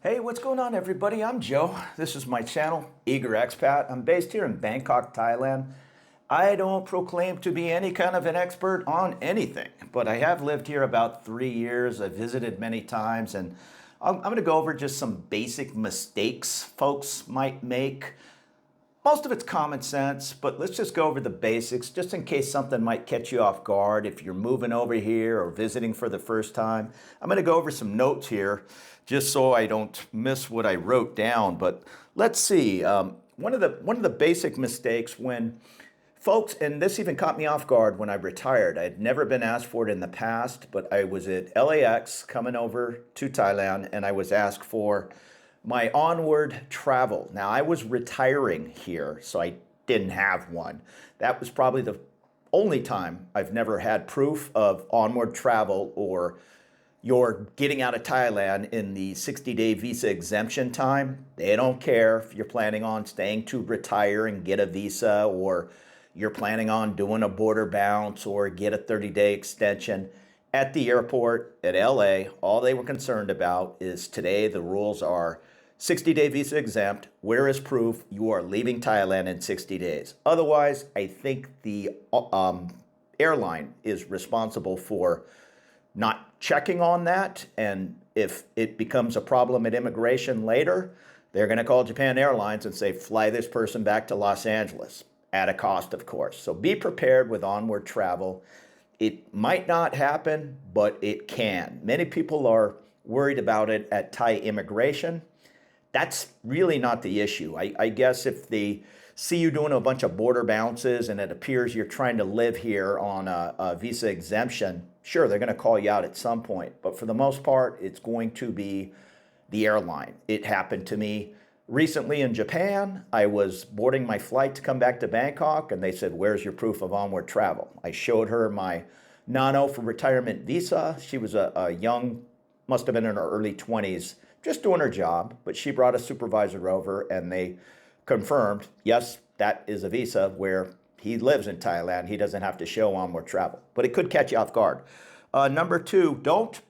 Hey, what's going on, everybody? I'm Joe. This is my channel, Eager Expat. I'm based here in Bangkok, Thailand. I don't proclaim to be any kind of an expert on anything, but I have lived here about 3 years. I've visited many times, and I'm going to go over just some basic mistakes folks might make. Most of it's common sense, but let's just go over the basics just in case something might catch you off guard if you're moving over here or visiting for the first time. I'm going to go over some notes here just so I don't miss what I wrote down. But let's see. One of the basic mistakes when folks, and this even caught me off guard when I retired. I had never been asked for it in the past, but I was at LAX coming over to Thailand and I was asked for my onward travel. Now, I was retiring here, so I didn't have one. That was probably the only time I've never had proof of onward travel or you're getting out of Thailand in the 60-day visa exemption time. They don't care if you're planning on staying to retire and get a visa, or you're planning on doing a border bounce or get a 30-day extension. At the airport at LA, all they were concerned about is today the rules are 60-day visa exempt. Where is proof you are leaving Thailand in 60 days? Otherwise, I think the airline is responsible for not checking on that. And if it becomes a problem at immigration later, they're going to call Japan Airlines and say, fly this person back to Los Angeles at a cost, of course. So be prepared with onward travel. It might not happen, but it can. Many people are worried about it at Thai immigration. That's really not the issue. I guess if they see you doing a bunch of border bounces and it appears you're trying to live here on a visa exemption, sure, they're going to call you out at some point. But for the most part, it's going to be the airline. It happened to me recently in Japan. I was boarding my flight to come back to Bangkok, and they said, where's your proof of onward travel? I showed her my Nano for retirement visa. She was a young, must have been in her early 20s, just doing her job, but she brought a supervisor over and they confirmed, yes, that is a visa where he lives in Thailand. He doesn't have to show onward travel, but it could catch you off guard. Number two, don't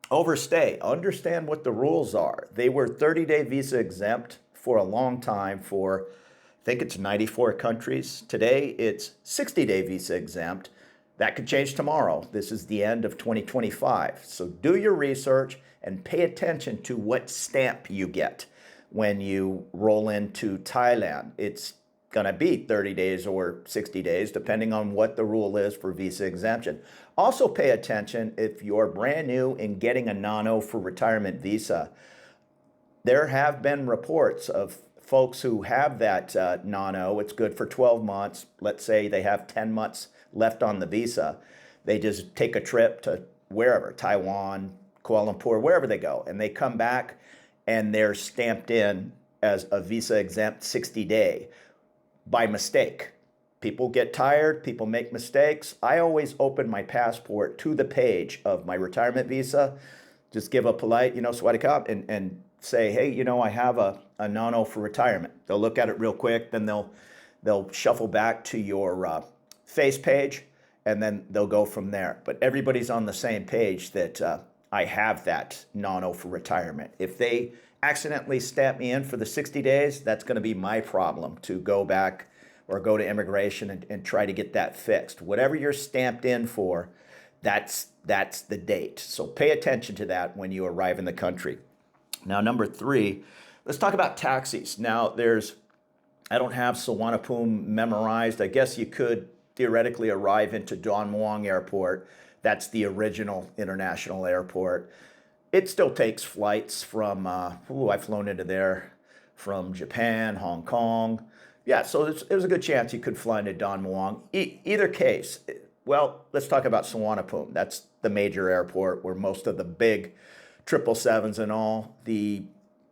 overstay. Understand what the rules are. They were 30-day visa exempt for a long time for, I think it's 94 countries. Today, it's 60-day visa exempt. That could change tomorrow. This is the end of 2025. So do your research and pay attention to what stamp you get when you roll into Thailand. It's going to be 30 days or 60 days, depending on what the rule is for visa exemption. Also pay attention if you're brand new in getting a Nano for retirement visa. There have been reports of folks who have that Nano. It's good for 12 months. Let's say they have 10 months left on the visa. They just take a trip to wherever, Taiwan, Kuala Lumpur, wherever they go, and they come back and they're stamped in as a visa exempt 60-day by mistake. People get tired, people make mistakes. I always open my passport to the page of my retirement visa, just give a polite, swadikap, and say, hey, I have a Nano for retirement. They'll look at it real quick, then they'll shuffle back to your face page, and then they'll go from there. But everybody's on the same page that I have that Nano for retirement. If they accidentally stamp me in for the 60 days, that's going to be my problem to go back or go to immigration and try to get that fixed. Whatever you're stamped in for, that's the date. So pay attention to that when you arrive in the country. Now, number three, let's talk about taxis. Now, I don't have Suvarnabhumi memorized. I guess you could theoretically arrive into Don Muang Airport. That's the original international airport. It still takes flights from, I've flown into there from Japan, Hong Kong. Yeah, so there's a good chance you could fly into Don Muang. Either case, well, let's talk about Suvarnabhumi. That's the major airport where most of the big 777s and all, the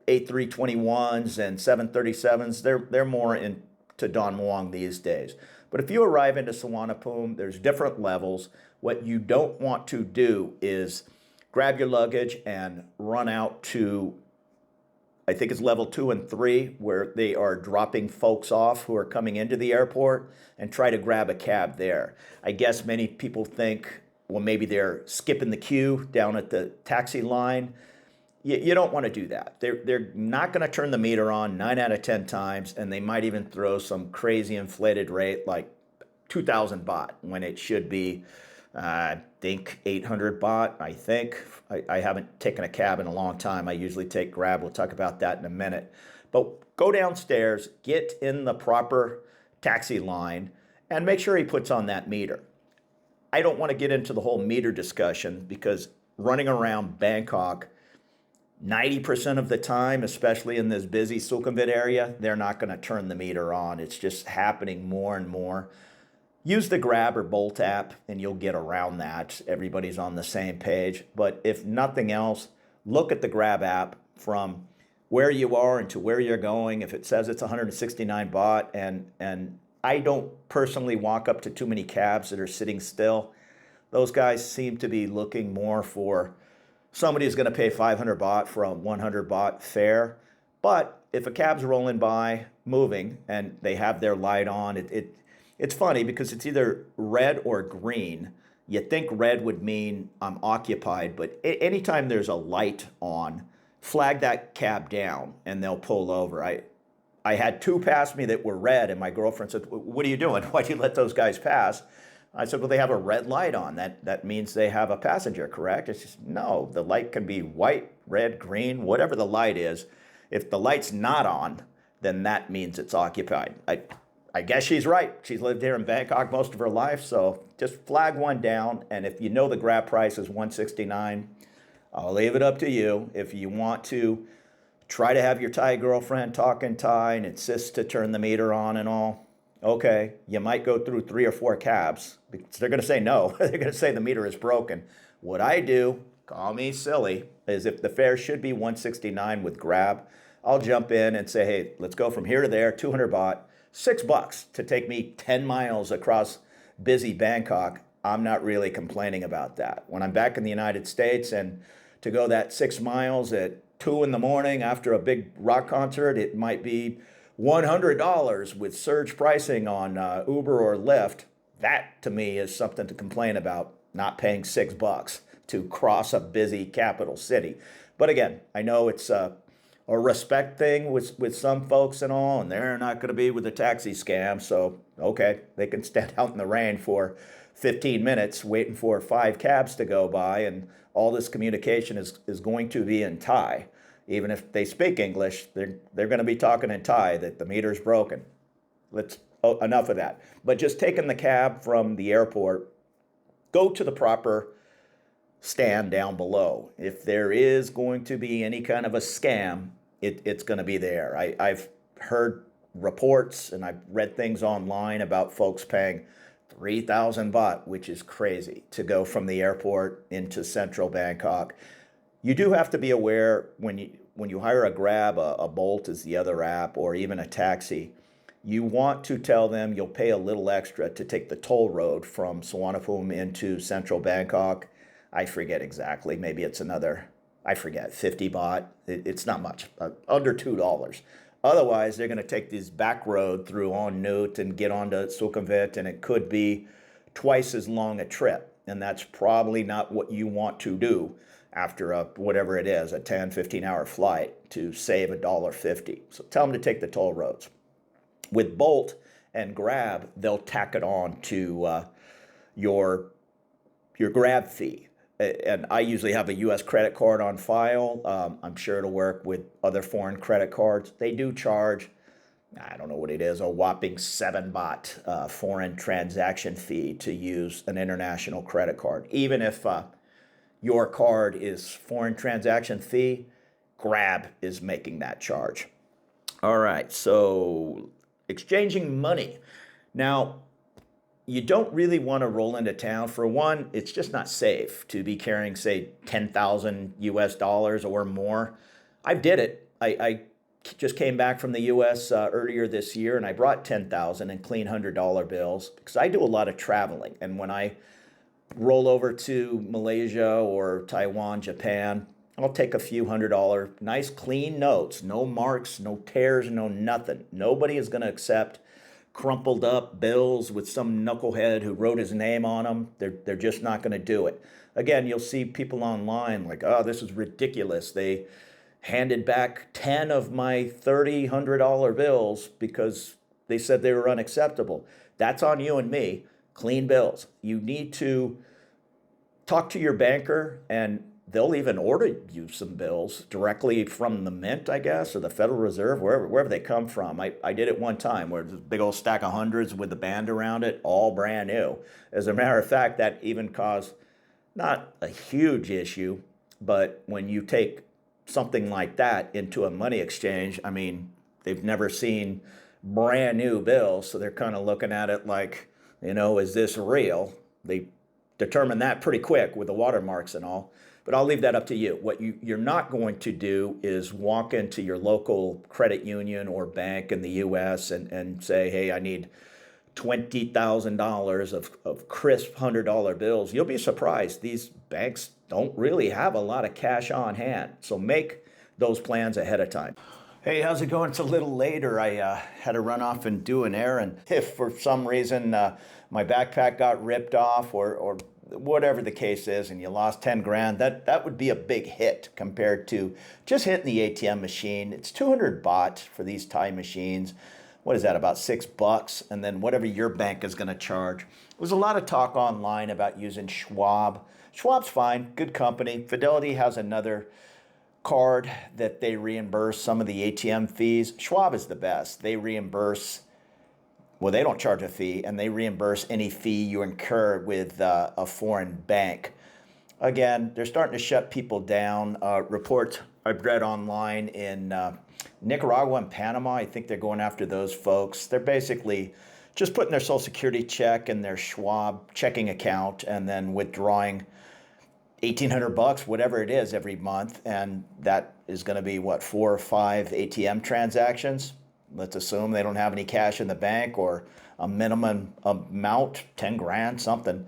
A321s and 737s, they're more into Don Muang these days. But if you arrive into Suvarnabhumi, there's different levels. What you don't want to do is grab your luggage and run out to, I think it's level 2 and 3, where they are dropping folks off who are coming into the airport, and try to grab a cab there. I guess many people think, well, maybe they're skipping the queue down at the taxi line. You don't want to do that. They're not going to turn the meter on 9 out of 10 times, and they might even throw some crazy inflated rate like 2,000 baht when it should be, I think 800 baht. I think I haven't taken a cab in a long time. I usually take Grab. We'll talk about that in a minute. But go downstairs, get in the proper taxi line, and make sure he puts on that meter. I don't want to get into the whole meter discussion because running around Bangkok 90% of the time, especially in this busy Sukhumvit area, they're not going to turn the meter on. It's just happening more and more. Use the Grab or Bolt app and you'll get around that. Everybody's on the same page. But if nothing else, look at the Grab app from where you are and to where you're going. If it says it's 169 baht, and I don't personally walk up to too many cabs that are sitting still. Those guys seem to be looking more for somebody who's going to pay 500 baht for a 100 baht fare. But if a cab's rolling by, moving, and they have their light on, it's funny because it's either red or green. You think red would mean I'm occupied, but anytime there's a light on, flag that cab down and they'll pull over. I had two pass me that were red, and my girlfriend said, "What are you doing? Why'd you let those guys pass?" I said, "Well, they have a red light on. That means they have a passenger, correct?" It's just, no, the light can be white, red, green, whatever the light is. If the light's not on, then that means it's occupied. I guess she's right. She's lived here in Bangkok most of her life, so just flag one down. And if you know the Grab price is 169, I'll leave it up to you. If you want to try to have your Thai girlfriend talk in Thai and insist to turn the meter on and all, okay, you might go through 3 or 4 cabs because they're going to say no. They're going to say the meter is broken. What I do, call me silly, is if the fare should be 169 with Grab, I'll jump in and say, hey, let's go from here to there, 200 baht, $6 to take me 10 miles across busy Bangkok. I'm not really complaining about that. When I'm back in the United States and to go that 6 miles at 2 in the morning after a big rock concert, it might be $100 with surge pricing on Uber or Lyft. That to me is something to complain about, not paying $6 to cross a busy capital city. But again, I know it's a respect thing with some folks and all, and they're not going to be with the taxi scam. So, okay, they can stand out in the rain for 15 minutes waiting for 5 cabs to go by, and all this communication is going to be in Thai. Even if they speak English, they're going to be talking in Thai that the meter's broken. Enough of that. But just taking the cab from the airport, go to the proper stand down below. If there is going to be any kind of a scam, it's going to be there. I've heard reports and I've read things online about folks paying 3,000 baht, which is crazy, to go from the airport into central Bangkok. You do have to be aware when you hire a Grab, a Bolt is the other app, or even a taxi, you want to tell them you'll pay a little extra to take the toll road from Sukhumvit into central Bangkok. I forget exactly. Maybe it's another, 50 baht. It's not much, under $2. Otherwise, they're going to take this back road through onward and get onto Sukhumvit, and it could be twice as long a trip. And that's probably not what you want to do after whatever it is, a 10, 15-hour flight to save $1.50. So tell them to take the toll roads. With Bolt and Grab, they'll tack it on to your Grab fee. And I usually have a U.S. credit card on file. I'm sure it'll work with other foreign credit cards. They do charge, I don't know what it is, a whopping 7 baht foreign transaction fee to use an international credit card. Even if your card is foreign transaction fee, Grab is making that charge. All right, so exchanging money. Now, you don't really want to roll into town. For one, it's just not safe to be carrying, say, 10,000 US dollars or more. I did it. I just came back from the US earlier this year, and I brought 10,000 in clean $100 bills because I do a lot of traveling. And when I roll over to Malaysia or Taiwan, Japan, I'll take a few $100, nice clean notes, no marks, no tears, no nothing. Nobody is going to accept crumpled up bills with some knucklehead who wrote his name on them. They're just not going to do it. Again, you'll see people online like, oh, this is ridiculous. They handed back 10 of my $100 bills because they said they were unacceptable. That's on you and me. Clean bills. You need to talk to your banker, and they'll even order you some bills directly from the mint, I guess, or the Federal Reserve, wherever they come from. I did it one time where there's a big old stack of hundreds with the band around it, all brand new. As a matter of fact, that even caused not a huge issue, but when you take something like that into a money exchange, I mean, they've never seen brand new bills, so they're kind of looking at it like, is this real? They determine that pretty quick with the watermarks and all. But I'll leave that up to you. What you're not going to do is walk into your local credit union or bank in the US and say, hey, I need $20,000 of crisp $100 bills. You'll be surprised. These banks don't really have a lot of cash on hand. So make those plans ahead of time. Hey, how's it going? It's a little later. I had to run off and do an errand. If for some reason my backpack got ripped off or whatever the case is and you lost 10 grand, that would be a big hit compared to just hitting the ATM machine. It's 200 baht for these Thai machines. What is that, about $6? And then whatever your bank is going to charge. There's a lot of talk online about using Schwab. Schwab's fine, good company. Fidelity has another card that they reimburse some of the ATM fees. Schwab is the best. They reimburse, well, they don't charge a fee, and they reimburse any fee you incur with a foreign bank. Again, they're starting to shut people down. Reports I've read online in Nicaragua and Panama, I think they're going after those folks. They're basically just putting their Social Security check in their Schwab checking account and then withdrawing $1,800, whatever it is, every month, and that is going to be what, 4 or 5 ATM transactions. Let's assume they don't have any cash in the bank or a minimum amount, 10 grand, something.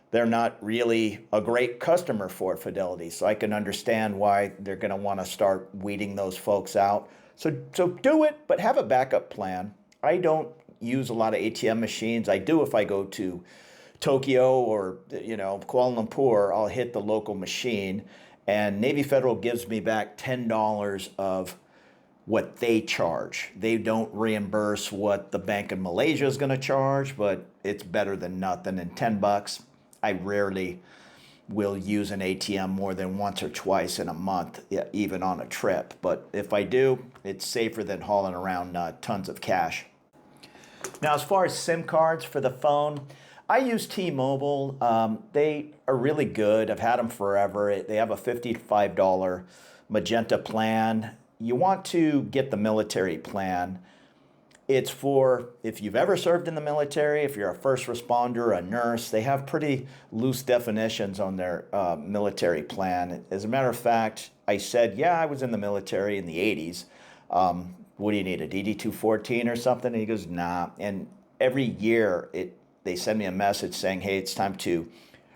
They're not really a great customer for Fidelity, so I can understand why they're going to want to start weeding those folks out. So do it, but have a backup plan. I don't use a lot of ATM machines. I do if I go to Tokyo or Kuala Lumpur. I'll hit the local machine, and Navy Federal gives me back $10 of what they charge. They don't reimburse what the bank in Malaysia is going to charge, but it's better than nothing. And $10, I rarely will use an ATM more than once or twice in a month, even on a trip. But if I do, it's safer than hauling around tons of cash. Now, as far as SIM cards for the phone, I use T-Mobile. They are really good. I've had them forever. They have a $55 Magenta plan. You want to get the military plan. It's for if you've ever served in the military, if you're a first responder, a nurse. They have pretty loose definitions on their military plan. As a matter of fact, I said, yeah, I was in the military in the 80s. What do you need, a DD-214 or something? And he goes, nah. And every year they send me a message saying, hey, it's time to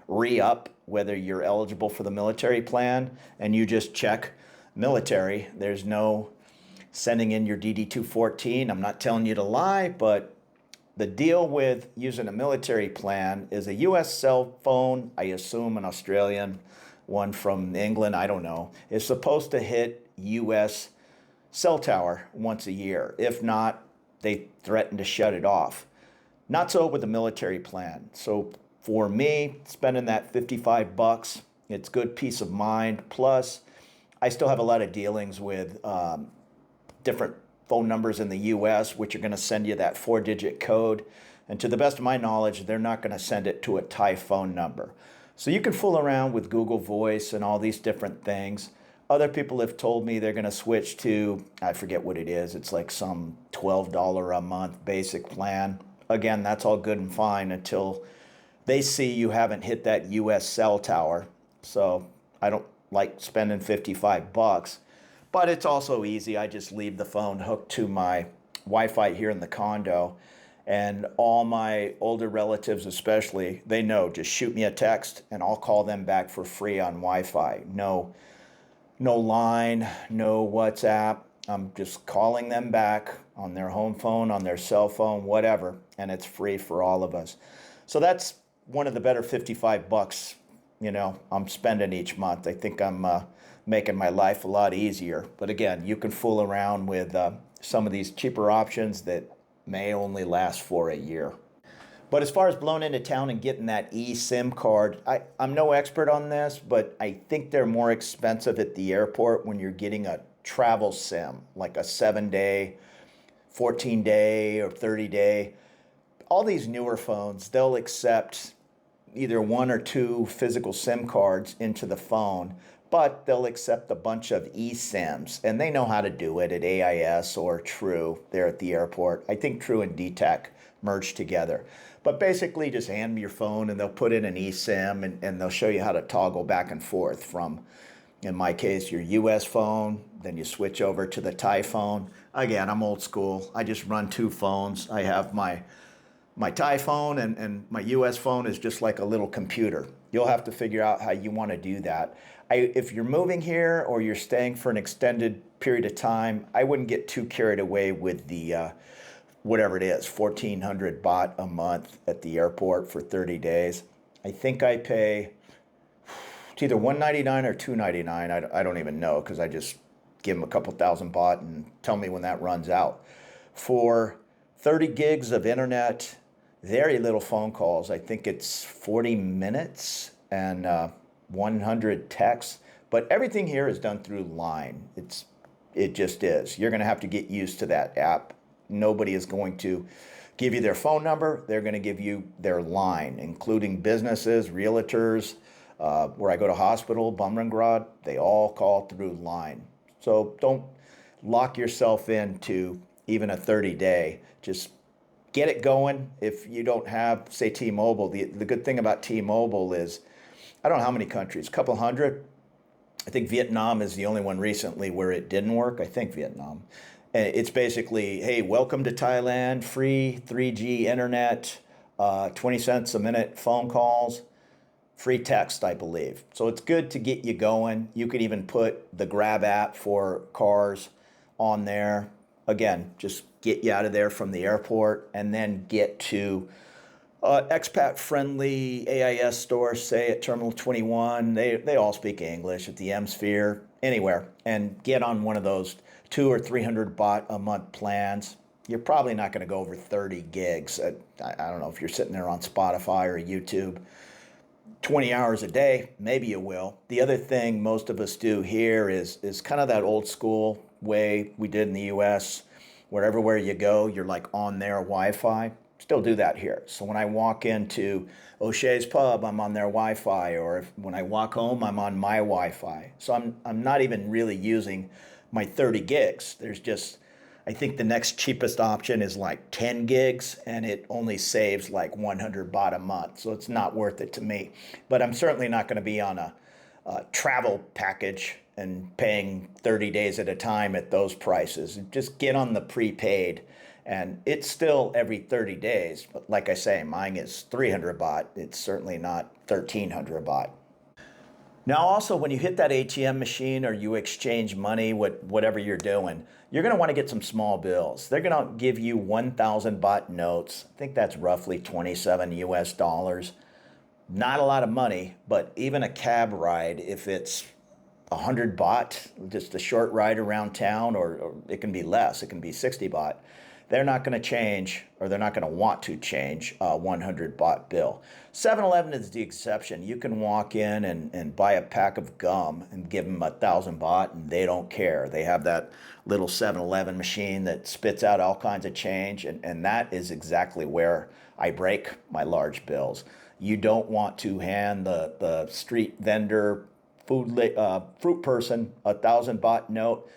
re-up whether you're eligible for the military plan. And you just check military. There's no sending in your DD-214. I'm not telling you to lie, but the deal with using a military plan is a U.S. cell phone, I assume an Australian one from England, I don't know, is supposed to hit U.S. cell tower once a year. If not, they threaten to shut it off. Not so with the military plan. So for me, spending that $55, it's good peace of mind. Plus, I still have a lot of dealings with different phone numbers in the U.S., which are going to send you that 4-digit code. And to the best of my knowledge, they're not going to send it to a Thai phone number. So you can fool around with Google Voice and all these different things. Other people have told me they're going to switch to, I forget what it is, it's like some $12 a month basic plan. Again, that's all good and fine until they see you haven't hit that U.S. cell tower. So I don't like spending $55. But it's also easy. I just leave the phone hooked to my Wi-Fi here in the condo. And all my older relatives especially, they know, just shoot me a text and I'll call them back for free on Wi-Fi. No line, no WhatsApp. I'm just calling them back on their home phone, on their cell phone, whatever, and it's free for all of us. So that's one of the better 55 bucks, I'm spending each month. I think I'm making my life a lot easier. But again, you can fool around with some of these cheaper options that may only last for a year. But as far as blowing into town and getting that eSIM card, I'm no expert on this, but I think they're more expensive at the airport when you're getting a travel SIM, like a 7-day, 14-day, or 30-day. All these newer phones, they'll accept either one or two physical SIM cards into the phone, but they'll accept a bunch of eSIMs, and they know how to do it at AIS or True there at the airport. I think True and DTAC merged together. But basically, just hand me your phone, and they'll put in an eSIM, and they'll show you how to toggle back and forth from, in my case, your US phone, then you switch over to the Thai phone. Again, I'm old school. I just run two phones. I have my Thai phone, and my US phone is just like a little computer. You'll have to figure out how you want to do that. If you're moving here or you're staying for an extended period of time, I wouldn't get too carried away with the whatever it is, 1,400 baht a month at the airport for 30 days. I think I pay, it's either 199 or 299. I don't even know, because I just give them a couple thousand baht and tell me when that runs out. For 30 gigs of internet, very little phone calls. I think it's 40 minutes and 100 texts. But everything here is done through Line. It just is. You're going to have to get used to that app. Nobody is going to give you their phone number. They're going to give you their line, including businesses, realtors, where I go to hospital, Bumrungrad, they all call through Line. So don't lock yourself into even a 30-day. Just get it going. If you don't have, say, T-Mobile, the good thing about T-Mobile is, I don't know how many countries, a couple hundred. I think Vietnam is the only one recently where it didn't work. I think Vietnam. It's basically, hey, welcome to Thailand, free 3G internet, 20 cents a minute phone calls, free text, I believe. So it's good to get you going. You could even put the Grab app for cars on there. Again, just get you out of there from the airport, and then get to expat-friendly AIS stores, say at Terminal 21. They all speak English, at the M Sphere, anywhere, and get on one of those 200 or 300 baht a month plans. You're probably not going to go over 30 gigs. I don't know if you're sitting there on Spotify or YouTube 20 hours a day, maybe you will. The other thing most of us do here is kind of that old school way we did in the US, where everywhere you go, you're like on their Wi-Fi. Still do that here. So when I walk into O'Shea's Pub, I'm on their Wi-Fi, or when I walk home, I'm on my Wi-Fi. So I'm not even really using my 30 gigs. There's just, I think the next cheapest option is like 10 gigs, and it only saves like 100 baht a month. So it's not worth it to me. But I'm certainly not going to be on a travel package and paying 30 days at a time at those prices. Just get on the prepaid, and it's still every 30 days. But like I say, mine is 300 baht. It's certainly not 1,300 baht. Now also, when you hit that ATM machine or you exchange money, whatever you're doing, you're going to want to get some small bills. They're going to give you 1,000 baht notes. I think that's roughly 27 US dollars. Not a lot of money, but even a cab ride, if it's 100 baht, just a short ride around town, or it can be less, it can be 60 baht. They're not going to change, or they're not going to want to change a 100 baht bill. 7-Eleven is the exception. You can walk in and buy a pack of gum and give them 1,000 baht, and they don't care. They have that little 7-Eleven machine that spits out all kinds of change, and that is exactly where I break my large bills. You don't want to hand the street vendor, fruit person, 1,000 baht note.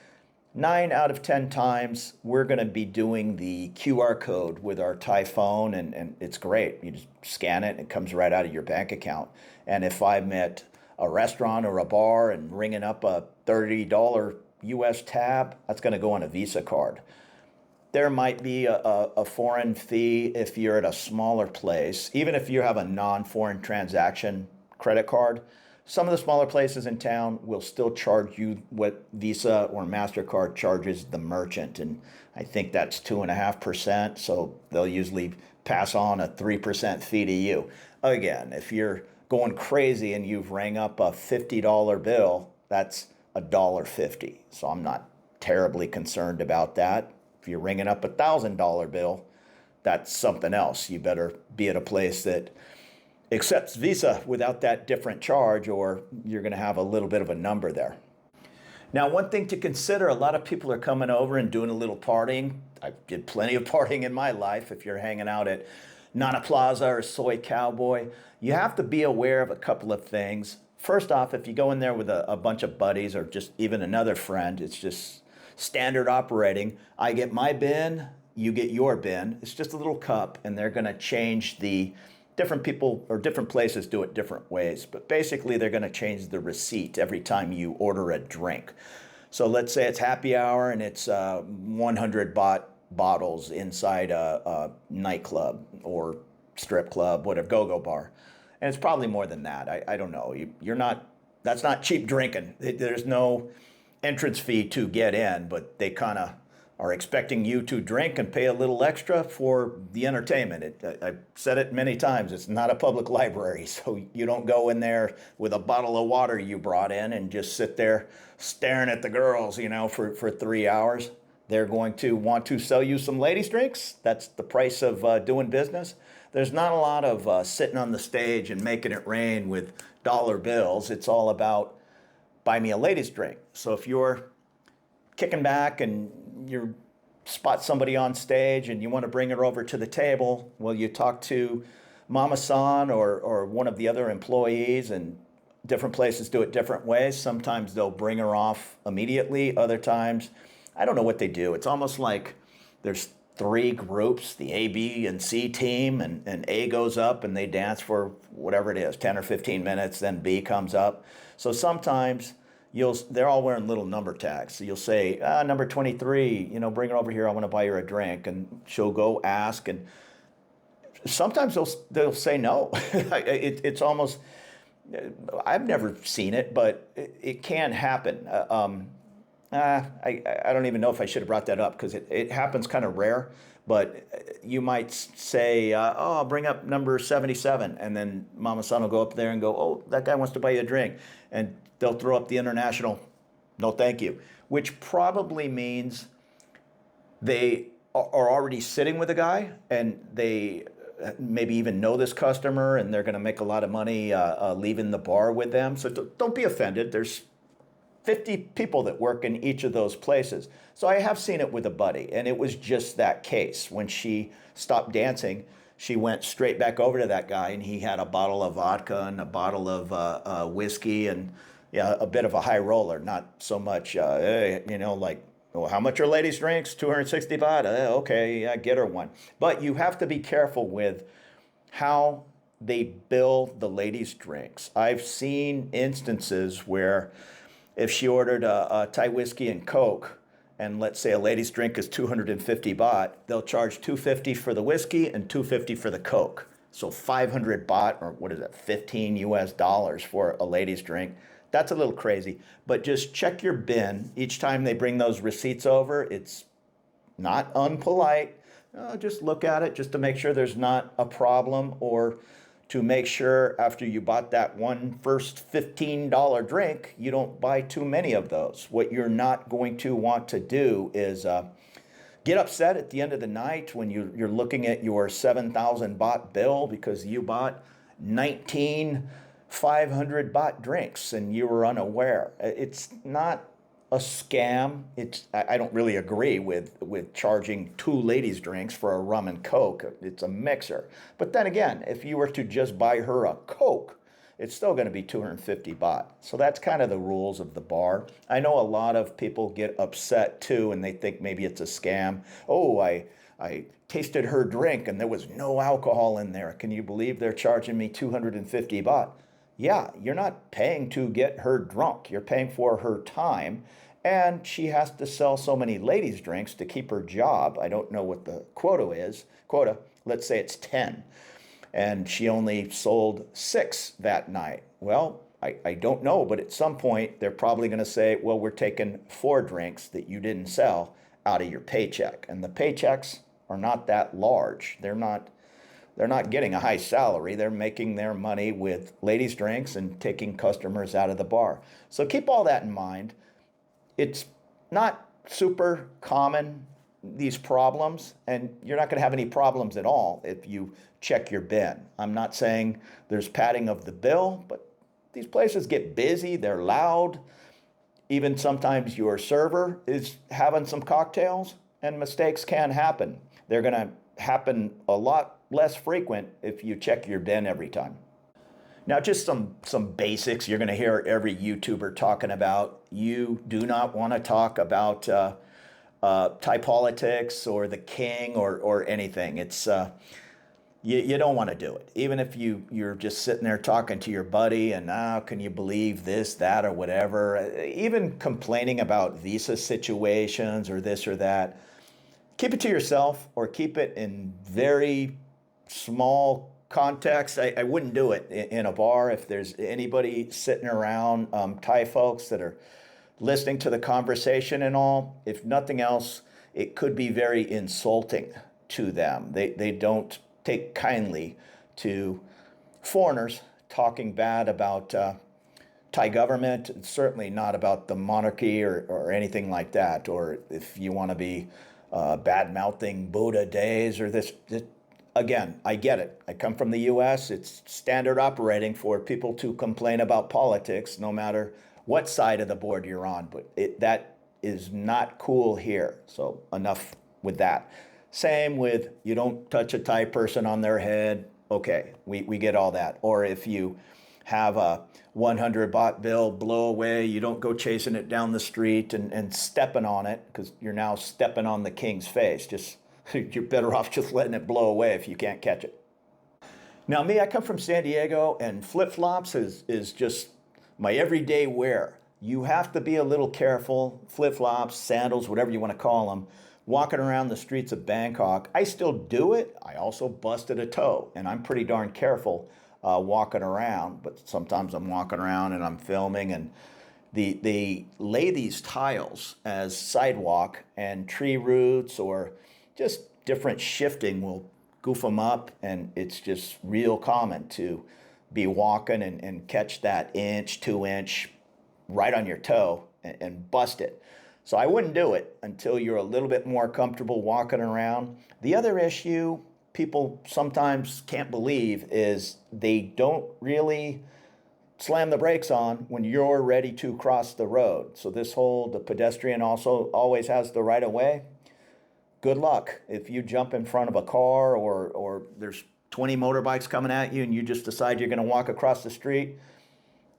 9 out of 10 times, we're going to be doing the QR code with our Thai phone, and it's great. You just scan it, and it comes right out of your bank account. And if I'm at a restaurant or a bar and ringing up a $30 US tab, that's going to go on a Visa card. There might be a foreign fee if you're at a smaller place, even if you have a non-foreign transaction credit card. Some of the smaller places in town will still charge you what Visa or MasterCard charges the merchant. And I think that's 2.5%. So they'll usually pass on a 3% fee to you. Again, if you're going crazy and you've rang up a $50 bill, that's $1.50. So I'm not terribly concerned about that. If you're ringing up $1,000 bill, that's something else. You better be at a place that accepts Visa without that different charge, or you're going to have a little bit of a number there. Now, one thing to consider, a lot of people are coming over and doing a little partying. I did plenty of partying in my life. If you're hanging out at Nana Plaza or Soy Cowboy, you have to be aware of a couple of things. First off, if you go in there with a bunch of buddies or just even another friend, it's just standard operating. I get my bin, you get your bin. It's just a little cup, and they're going to change the different people or different places do it different ways, but basically they're going to change the receipt every time you order a drink. So let's say it's happy hour and it's 100 baht bottles inside a nightclub or strip club, whatever, go-go bar. And it's probably more than that. I don't know. That's not cheap drinking. There's no entrance fee to get in, but they kind of are expecting you to drink and pay a little extra for the entertainment. I've said it many times, it's not a public library, so you don't go in there with a bottle of water you brought in and just sit there staring at the girls, for 3 hours. They're going to want to sell you some ladies' drinks. That's the price of doing business. There's not a lot of sitting on the stage and making it rain with dollar bills. It's all about buy me a ladies' drink. So if you're kicking back and you spot somebody on stage and you want to bring her over to the table, well, you talk to Mama San or one of the other employees, and different places do it different ways. Sometimes they'll bring her off immediately. Other times, I don't know what they do. It's almost like there's 3 groups, the A, B, and C team, and A goes up and they dance for whatever it is, 10 or 15 minutes, then B comes up. So sometimes they're all wearing little number tags. So you'll say, number 23, bring her over here. I want to buy her a drink. And she'll go ask. And sometimes they'll say no. It's almost, I've never seen it, but it can happen. I don't even know if I should have brought that up because it happens kind of rare. But you might say, I'll bring up number 77. And then Mama San will go up there and go, oh, that guy wants to buy you a drink. And they'll throw up the international, no thank you, which probably means they are already sitting with a guy and they maybe even know this customer and they're going to make a lot of money leaving the bar with them. So don't be offended. There's 50 people that work in each of those places. So I have seen it with a buddy, and it was just that case. When she stopped dancing, she went straight back over to that guy, and he had a bottle of vodka and a bottle of whiskey and a bit of a high roller, not so much, like, well, how much are ladies' drinks? 260 baht? Okay, get her one. But you have to be careful with how they bill the ladies' drinks. I've seen instances where if she ordered a Thai whiskey and Coke, and let's say a lady's drink is 250 baht, they'll charge 250 for the whiskey and 250 for the Coke. So 500 baht, or what is that, 15 US dollars for a lady's drink. That's a little crazy, but just check your bin. Each time they bring those receipts over, it's not unpolite. Just look at it just to make sure there's not a problem, or to make sure after you bought that first $15 drink, you don't buy too many of those. What you're not going to want to do is get upset at the end of the night when you're looking at your 7,000 baht bill because you bought 19 500 baht drinks and you were unaware. It's not a scam. I don't really agree with charging 2 ladies' drinks for a rum and Coke. It's a mixer. But then again, if you were to just buy her a Coke, it's still going to be 250 baht. So that's kind of the rules of the bar. I know a lot of people get upset too, and they think maybe it's a scam. Oh, I tasted her drink and there was no alcohol in there. Can you believe they're charging me 250 baht? Yeah, you're not paying to get her drunk. You're paying for her time, and she has to sell so many ladies' drinks to keep her job. I don't know what the quota is. Let's say it's 10, and she only sold 6 that night. Well, I don't know, but at some point they're probably going to say, well, we're taking 4 drinks that you didn't sell out of your paycheck. And the paychecks are not that large. They're not getting a high salary. They're making their money with ladies' drinks and taking customers out of the bar. So keep all that in mind. It's not super common, these problems, and you're not going to have any problems at all if you check your bin. I'm not saying there's padding of the bill, but these places get busy, they're loud. Even sometimes your server is having some cocktails, and mistakes can happen. They're going to happen a lot less frequent if you check your bin every time. Now, just some basics you're going to hear every YouTuber talking about. You do not want to talk about Thai politics or the king or anything. It's you don't want to do it. Even if you're just sitting there talking to your buddy and, can you believe this, that, or whatever. Even complaining about visa situations or this or that. Keep it to yourself or keep it in very small context. I wouldn't do it in a bar. If there's anybody sitting around, Thai folks that are listening to the conversation and all, if nothing else, it could be very insulting to them. They don't take kindly to foreigners talking bad about Thai government, certainly not about the monarchy or anything like that. Or if you want to be bad-mouthing Buddha days or this. Again, I get it. I come from the U.S. It's standard operating for people to complain about politics, no matter what side of the board you're on. But that is not cool here. So enough with that. Same with you don't touch a Thai person on their head. Okay, we get all that. Or if you have a 100 baht bill blow away, you don't go chasing it down the street and stepping on it, because you're now stepping on the king's face. You're better off just letting it blow away if you can't catch it. Now me, I come from San Diego, and flip-flops is just my everyday wear. You have to be a little careful. Flip-flops, sandals, whatever you want to call them, walking around the streets of Bangkok. I still do it. I also busted a toe, and I'm pretty darn careful walking around, but sometimes I'm walking around and I'm filming, and they lay these tiles as sidewalk, and tree roots or just different shifting will goof them up, and it's just real common to be walking and catch that inch, 2 inch right on your toe and bust it. So I wouldn't do it until you're a little bit more comfortable walking around. The other issue people sometimes can't believe is they don't really slam the brakes on when you're ready to cross the road. So the pedestrian also always has the right of way. Good luck. If you jump in front of a car or there's 20 motorbikes coming at you and you just decide you're going to walk across the street,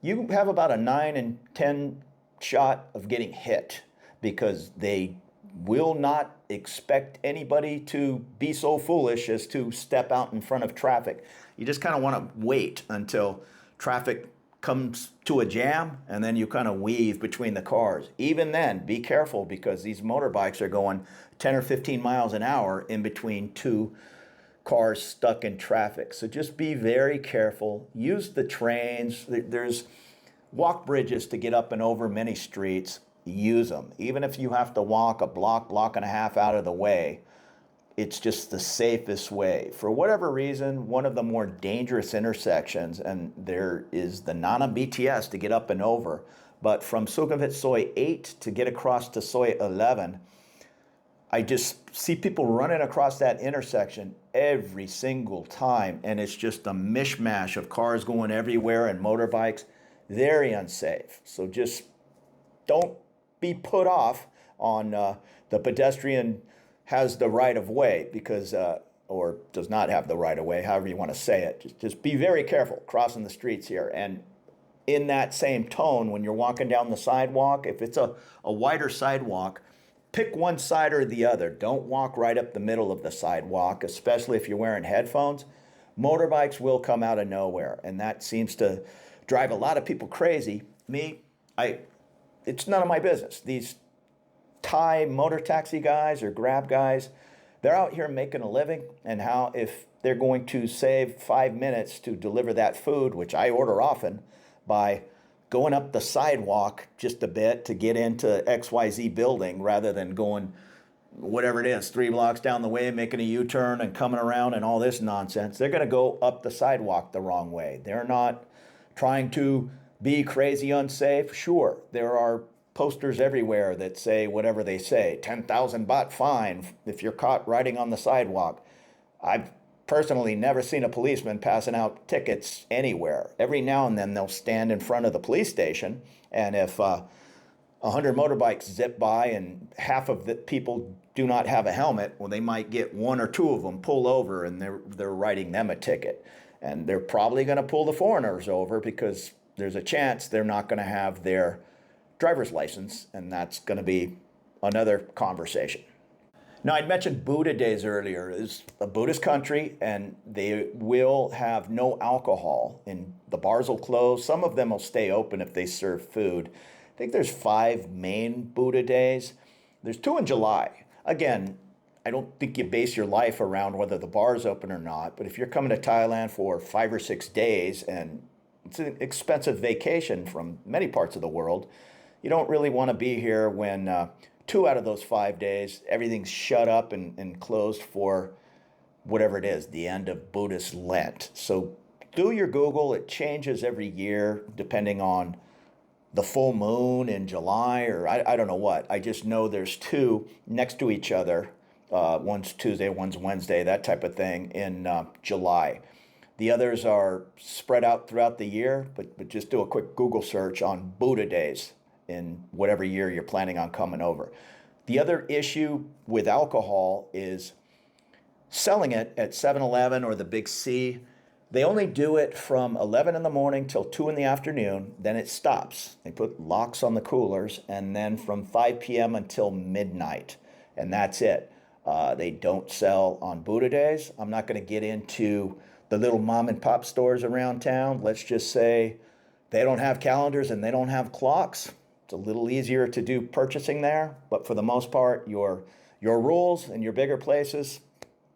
you have about a 9 in 10 shot of getting hit, because they will not expect anybody to be so foolish as to step out in front of traffic. You just kind of want to wait until traffic comes to a jam, and then you kind of weave between the cars. Even then, be careful, because these motorbikes are going 10 or 15 miles an hour in between 2 cars stuck in traffic. So just be very careful. Use the trains. There's walk bridges to get up and over many streets. Use them. Even if you have to walk a block and a half out of the way, it's just the safest way. For whatever reason, one of the more dangerous intersections, and there is the Nana BTS to get up and over, but from Sukhumvit Soi 8 to get across to Soi 11, I just see people running across that intersection every single time, and it's just a mishmash of cars going everywhere and motorbikes. Very unsafe. So just don't be put off on the pedestrian has the right of way, because or does not have the right of way, however you want to say it. Just be very careful crossing the streets here. And in that same tone, when you're walking down the sidewalk, if it's a wider sidewalk, pick one side or the other. Don't walk right up the middle of the sidewalk, especially if you're wearing headphones. Motorbikes will come out of nowhere, and that seems to drive a lot of people crazy. It's none of my business. These Thai motor taxi guys or Grab guys, they're out here making a living, and if they're going to save 5 minutes to deliver that food, which I order often, by going up the sidewalk just a bit to get into XYZ building rather than going whatever it is, 3 blocks down the way, making a U-turn and coming around and all this nonsense. They're going to go up the sidewalk the wrong way. They're not trying to be crazy unsafe. Sure, there are posters everywhere that say whatever they say, 10,000 baht fine if you're caught riding on the sidewalk. I've personally never seen a policeman passing out tickets anywhere. Every now and then they'll stand in front of the police station, and if 100 motorbikes zip by and half of the people do not have a helmet, well, they might get 1 or 2 of them pull over, and they're writing them a ticket. And they're probably going to pull the foreigners over because there's a chance they're not going to have their driver's license, and that's going to be another conversation. Now, I'd mentioned Buddha days earlier. It's a Buddhist country, and they will have no alcohol, and the bars will close. Some of them will stay open if they serve food. I think there's 5 main Buddha days. There's 2 in July. Again, I don't think you base your life around whether the bar's open or not, but if you're coming to Thailand for 5 or 6 days, and it's an expensive vacation from many parts of the world, you don't really want to be here when 2 out of those 5 days, everything's shut up and closed for whatever it is, the end of Buddhist Lent. So do your Google. It changes every year depending on the full moon in July, or I don't know what. I just know there's 2 next to each other. One's Tuesday, one's Wednesday, that type of thing in July. The others are spread out throughout the year, but just do a quick Google search on Buddha days in whatever year you're planning on coming over. The other issue with alcohol is selling it at 7-Eleven or the Big C. They only do it from 11 in the morning till 2 in the afternoon, then it stops. They put locks on the coolers, and then from 5 p.m. until midnight, and that's it. They don't sell on Buddha days. I'm not going to get into the little mom and pop stores around town. Let's just say they don't have calendars and they don't have clocks. It's a little easier to do purchasing there, but for the most part, your rules in your bigger places,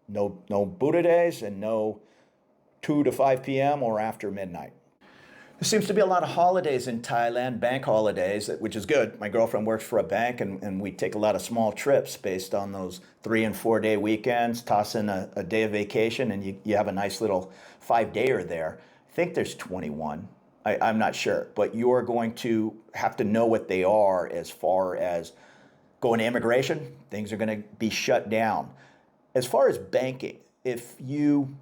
no Buddha days and no 2 to 5 p.m. or after midnight. There seems to be a lot of holidays in Thailand, bank holidays, which is good. My girlfriend works for a bank, and we take a lot of small trips based on those 3 and 4 day weekends, toss in a day of vacation, and you have a nice little 5-dayer there. I think there's 21. I'm not sure, but you're going to have to know what they are as far as going to immigration. Things are going to be shut down. As far as banking, if you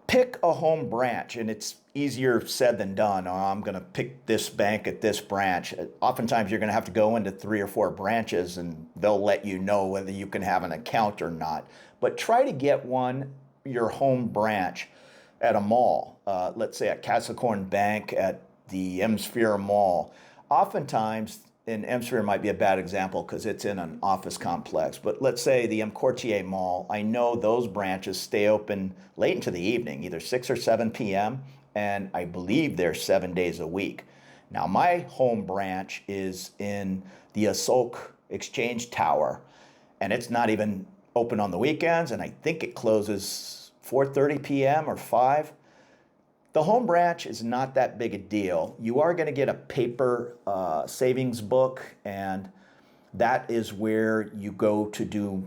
pick a home branch, and it's easier said than done. Oh, I'm going to pick this bank at this branch. Oftentimes you're going to have to go into 3 or 4 branches and they'll let you know whether you can have an account or not. But try to get your home branch at a mall. Let's say at Capricorn Bank at the M-Sphere Mall. Oftentimes, and M-Sphere might be a bad example because it's in an office complex, but let's say the M-Quartier Mall, I know those branches stay open late into the evening, either 6 or 7 p.m., and I believe they're 7 days a week. Now, my home branch is in the Asok Exchange Tower, and it's not even open on the weekends, and I think it closes 4:30 p.m. or 5. The home branch is not that big a deal. You are going to get a paper savings book, and that is where you go to do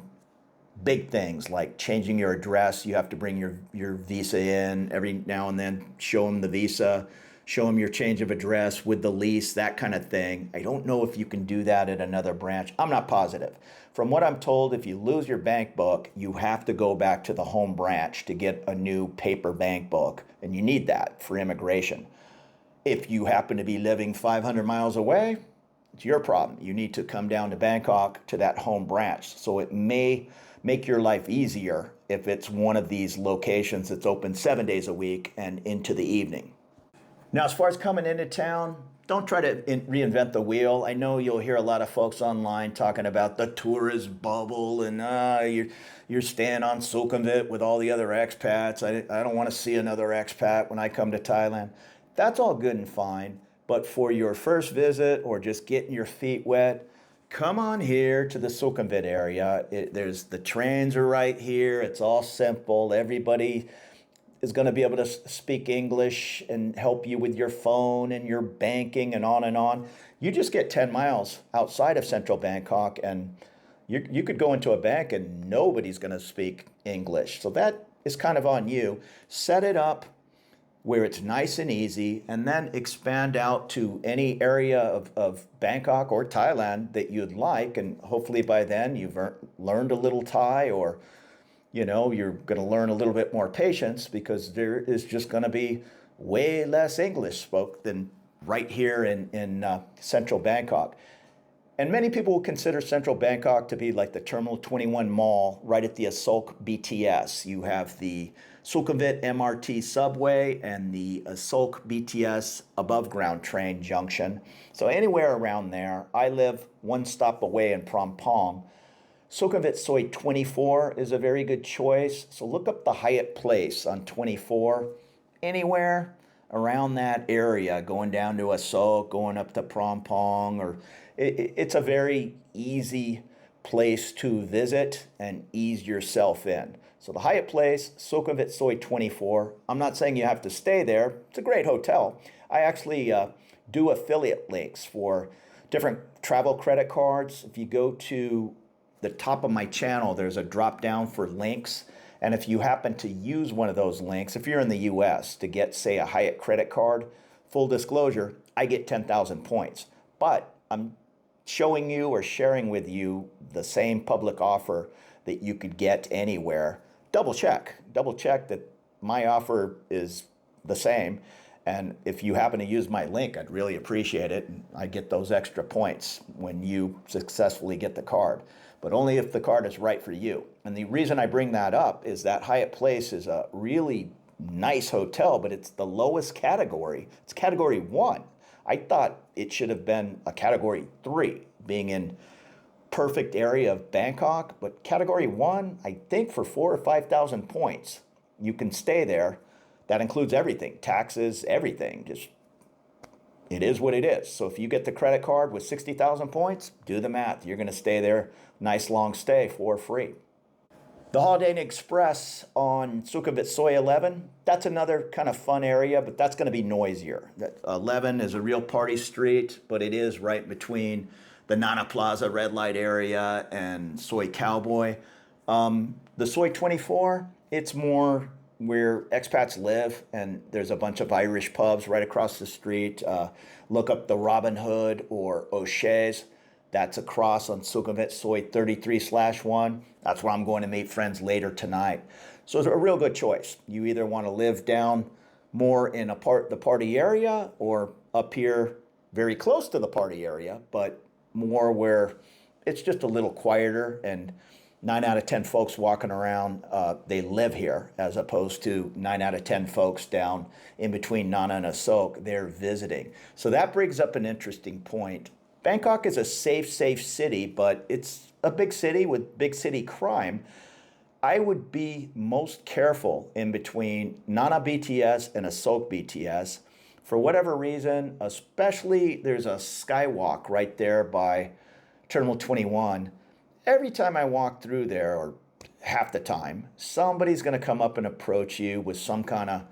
big things like changing your address. You have to bring your visa in every now and then, show them the visa, show them your change of address with the lease, that kind of thing. I don't know if you can do that at another branch. I'm not positive. From what I'm told, if you lose your bank book, you have to go back to the home branch to get a new paper bank book, and you need that for immigration. If you happen to be living 500 miles away, it's your problem. You need to come down to Bangkok to that home branch. So it may make your life easier if it's one of these locations that's open 7 days a week and into the evening. Now, as far as coming into town, don't try to reinvent the wheel. I know you'll hear a lot of folks online talking about the tourist bubble and you're staying on Sukhumvit with all the other expats. I don't want to see another expat when I come to Thailand. That's all good and fine. But for your first visit or just getting your feet wet, come on here to the Sukhumvit area. The trains are right here. It's all simple. Everybody is going to be able to speak English and help you with your phone and your banking and on and on. You just get 10 miles outside of central Bangkok and you could go into a bank and nobody's going to speak English. So that is kind of on you. Set it up where it's nice and easy, and then expand out to any area of Bangkok or Thailand that you'd like. And hopefully by then you've learned a little Thai, or you're going to learn a little bit more patience, because there is just going to be way less English spoke than right here in central Bangkok. And many people will consider central Bangkok to be like the Terminal 21 Mall right at the Asok BTS. You have the Sukhumvit MRT subway and the Asok BTS above ground train junction. So anywhere around there. I live one stop away in Phrom Phong. Sukhumvit Soi 24 is a very good choice. So look up the Hyatt Place on 24. Anywhere around that area, going down to Asok, going up to Phrom Phong, or it's a very easy place to visit and ease yourself in. So the Hyatt Place, Sukhumvit Soi 24. I'm not saying you have to stay there. It's a great hotel. I actually do affiliate links for different travel credit cards. If you go to the top of my channel, there's a drop down for links. And if you happen to use one of those links, if you're in the US, to get, say, a Hyatt credit card, full disclosure, I get 10,000 points. But I'm showing you or sharing with you the same public offer that you could get anywhere. Double check that my offer is the same. And if you happen to use my link, I'd really appreciate it. I get those extra points when you successfully get the card, but only if the card is right for you. And the reason I bring that up is that Hyatt Place is a really nice hotel, but it's the lowest category. It's category 1. I thought it should have been a category 3, being in perfect area of Bangkok, but category 1, I think for 4,000 or 5,000 points, you can stay there. That includes everything, taxes, everything. Just, it is what it is. So if you get the credit card with 60,000 points, do the math. You're going to stay there, nice long stay for free. The Holiday Inn Express on Sukhumvit Soi 11, that's another kind of fun area, but that's going to be noisier. 11 is a real party street, but it is right between the Nana Plaza red light area and Soi Cowboy. The Soi 24, it's more where expats live, and there's a bunch of Irish pubs right across the street. Look up the Robin Hood or O'Shea's. That's across on Sukhumvit Soi 33/1. That's where I'm going to meet friends later tonight. So it's a real good choice. You either want to live down more in the party area, or up here very close to the party area, but more where it's just a little quieter, and 9 out of 10 folks walking around, they live here, as opposed to 9 out of 10 folks down in between Nana and Asok, they're visiting. So that brings up an interesting point. Bangkok is a safe city, but it's a big city with big city crime. I would be most careful in between Nana BTS and Asok BTS. For whatever reason, especially there's a skywalk right there by Terminal 21. Every time I walk through there, or half the time, somebody's going to come up and approach you with some kind of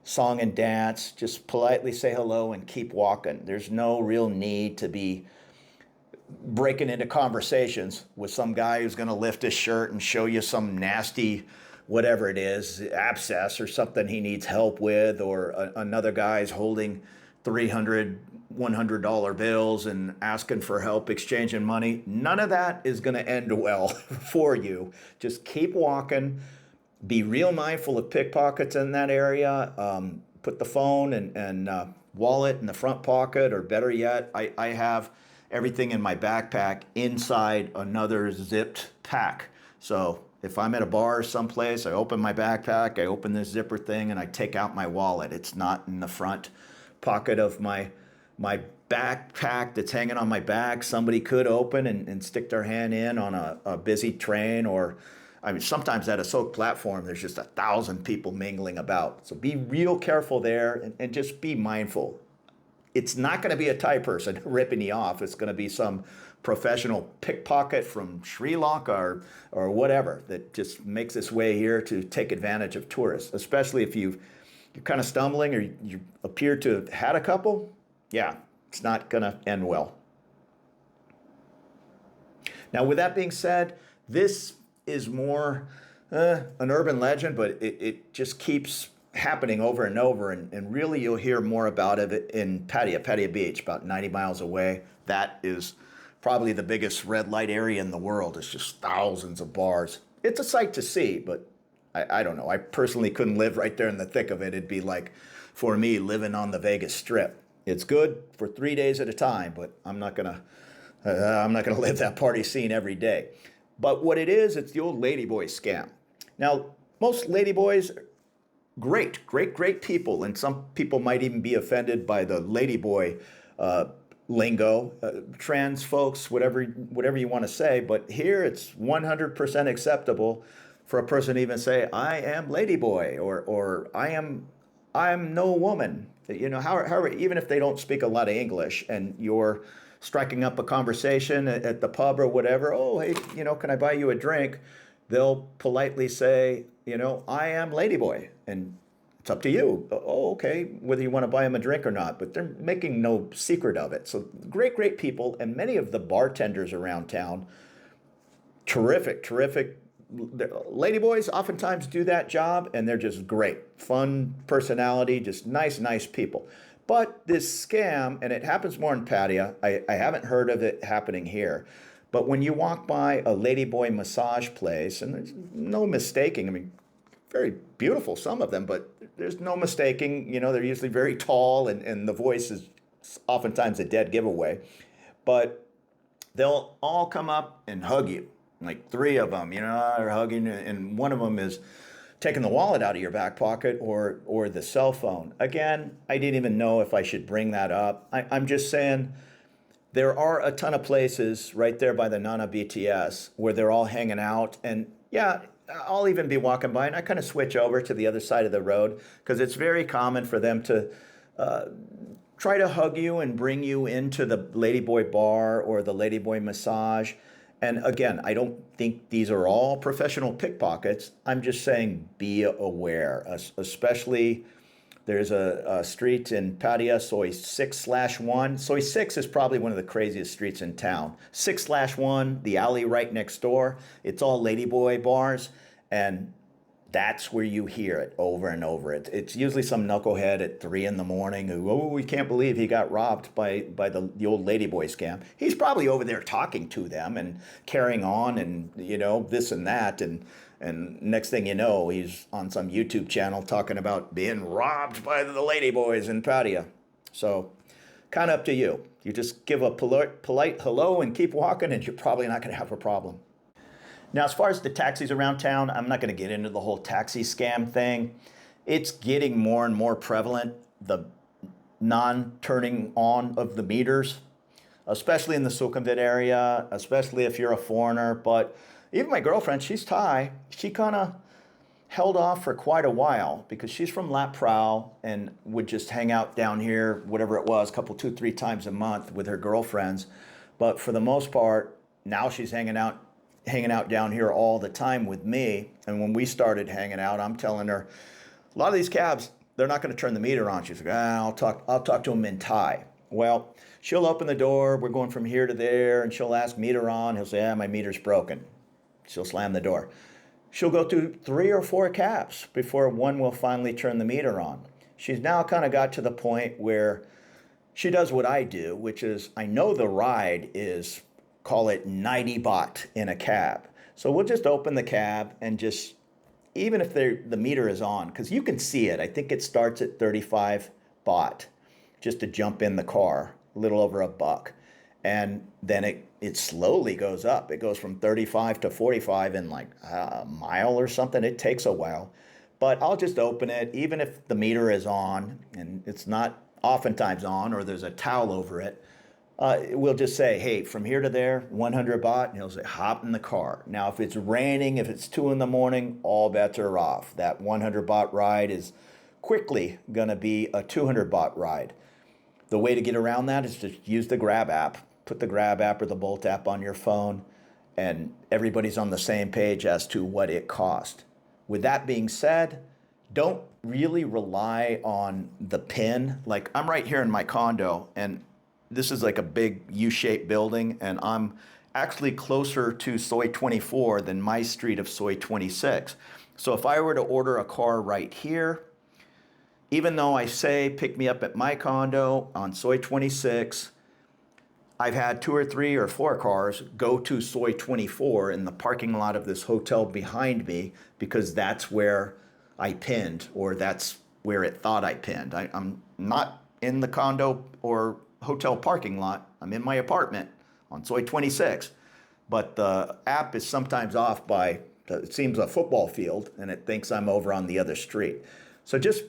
song and dance. Just politely say hello and keep walking. There's no real need to be breaking into conversations with some guy who's going to lift his shirt and show you some nasty, whatever it is, abscess or something he needs help with, or another guy's holding $300, $100 bills and asking for help exchanging money. None of that is going to end well for you. Just keep walking. Be real mindful of pickpockets in that area. Put the phone and wallet in the front pocket, or better yet, I have everything in my backpack inside another zipped pack. So if I'm at a bar someplace, I open my backpack, I open this zipper thing, and I take out my wallet. It's not in the front pocket of my backpack that's hanging on my back. Somebody could open and stick their hand in on a busy train, or I mean, sometimes at a Asok platform, there's just 1,000 people mingling about. So be real careful there, and just be mindful. It's not going to be a Thai person ripping you off. It's going to be some professional pickpocket from Sri Lanka or whatever that just makes its way here to take advantage of tourists, especially if you're kind of stumbling or you appear to have had a couple. Yeah, it's not going to end well. Now, with that being said, this is more an urban legend, but it just keeps happening over and over. And really, you'll hear more about it in Pattaya Beach, about 90 miles away. That is probably the biggest red light area in the world. It's just thousands of bars. It's a sight to see, but I don't know. I personally couldn't live right there in the thick of it. It'd be like, for me, living on the Vegas Strip. It's good for 3 days at a time, but I'm not gonna live that party scene every day. But what it is, it's the old ladyboy scam. Now, most ladyboys, great people, and some people might even be offended by the ladyboy lingo, trans folks, whatever you want to say. But here, it's 100% acceptable for a person to even say, "I am ladyboy," or "I'm no woman." You know, however, even if they don't speak a lot of English, and you're striking up a conversation at the pub or whatever, "Oh, hey, can I buy you a drink?" They'll politely say, "I am ladyboy," and it's up to you. Oh, okay, whether you want to buy them a drink or not, but they're making no secret of it. So great people, and many of the bartenders around town, terrific. Ladyboys oftentimes do that job, and they're just great. Fun personality, just nice people. But this scam, and it happens more in Pattaya, I haven't heard of it happening here, but when you walk by a ladyboy massage place, and there's no mistaking, I mean, very beautiful, some of them, but there's no mistaking, they're usually very tall, and the voice is oftentimes a dead giveaway. But they'll all come up and hug you. Like 3 of them, are hugging, and one of them is taking the wallet out of your back pocket or the cell phone. Again, I didn't even know if I should bring that up. I'm just saying there are a ton of places right there by the Nana BTS where they're all hanging out. And yeah, I'll even be walking by and I kind of switch over to the other side of the road because it's very common for them to try to hug you and bring you into the ladyboy bar or the ladyboy massage. And again, I don't think these are all professional pickpockets. I'm just saying be aware, especially there's a street in Pattaya, Soi 6/1. Soi 6 is probably one of the craziest streets in town. 6/1, the alley right next door, it's all ladyboy bars. And that's where you hear it over and over. It's usually some knucklehead at 3 in the morning who, "Oh, we can't believe he got robbed by the old ladyboy scam." He's probably over there talking to them and carrying on and, this and that. And next thing you know, he's on some YouTube channel talking about being robbed by the ladyboys in Pattaya. So kind of up to you. You just give a polite hello and keep walking and you're probably not going to have a problem. Now, as far as the taxis around town, I'm not going to get into the whole taxi scam thing. It's getting more and more prevalent, the non-turning on of the meters, especially in the Sukhumvit area, especially if you're a foreigner. But even my girlfriend, she's Thai, she kind of held off for quite a while because she's from Lat Phrao and would just hang out down here, whatever it was, 2-3 times a month with her girlfriends. But for the most part, now she's hanging out down here all the time with me. And when we started hanging out, I'm telling her, a lot of these cabs, they're not going to turn the meter on. She's like, I'll talk to them in Thai. Well, she'll open the door. We're going from here to there, and she'll ask meter on. He'll say, my meter's broken. She'll slam the door. She'll go through 3 or 4 cabs before one will finally turn the meter on. She's now kind of got to the point where she does what I do, which is I know the ride is, call it 90 baht in a cab. So we'll just open the cab and just, even if the meter is on, because you can see it, I think it starts at 35 baht just to jump in the car, a little over $1. And then it slowly goes up. It goes from 35 to 45 in like a mile or something. It takes a while. But I'll just open it, even if the meter is on, and it's not oftentimes on, or there's a towel over it. We'll just say, hey, from here to there, 100 baht, and he'll say, hop in the car. Now, if it's raining, if it's 2 in the morning, all bets are off. That 100 baht ride is quickly going to be a 200 baht ride. The way to get around that is to use the Grab app. put the Grab app or the Bolt app on your phone, and everybody's on the same page as to what it cost. With that being said, don't really rely on the PIN. Like, I'm right here in my condo, and this is like a big U-shaped building, and I'm actually closer to Soy 24 than my street of Soy 26. So if I were to order a car right here, even though I say pick me up at my condo on Soy 26, I've had 2 or 3 or 4 cars go to Soy 24 in the parking lot of this hotel behind me, because that's where I pinned, or that's where it thought I pinned. I'm not in the condo or hotel parking lot. I'm in my apartment on Soy 26. But the app is sometimes off by, it seems, a football field, and it thinks I'm over on the other street. So just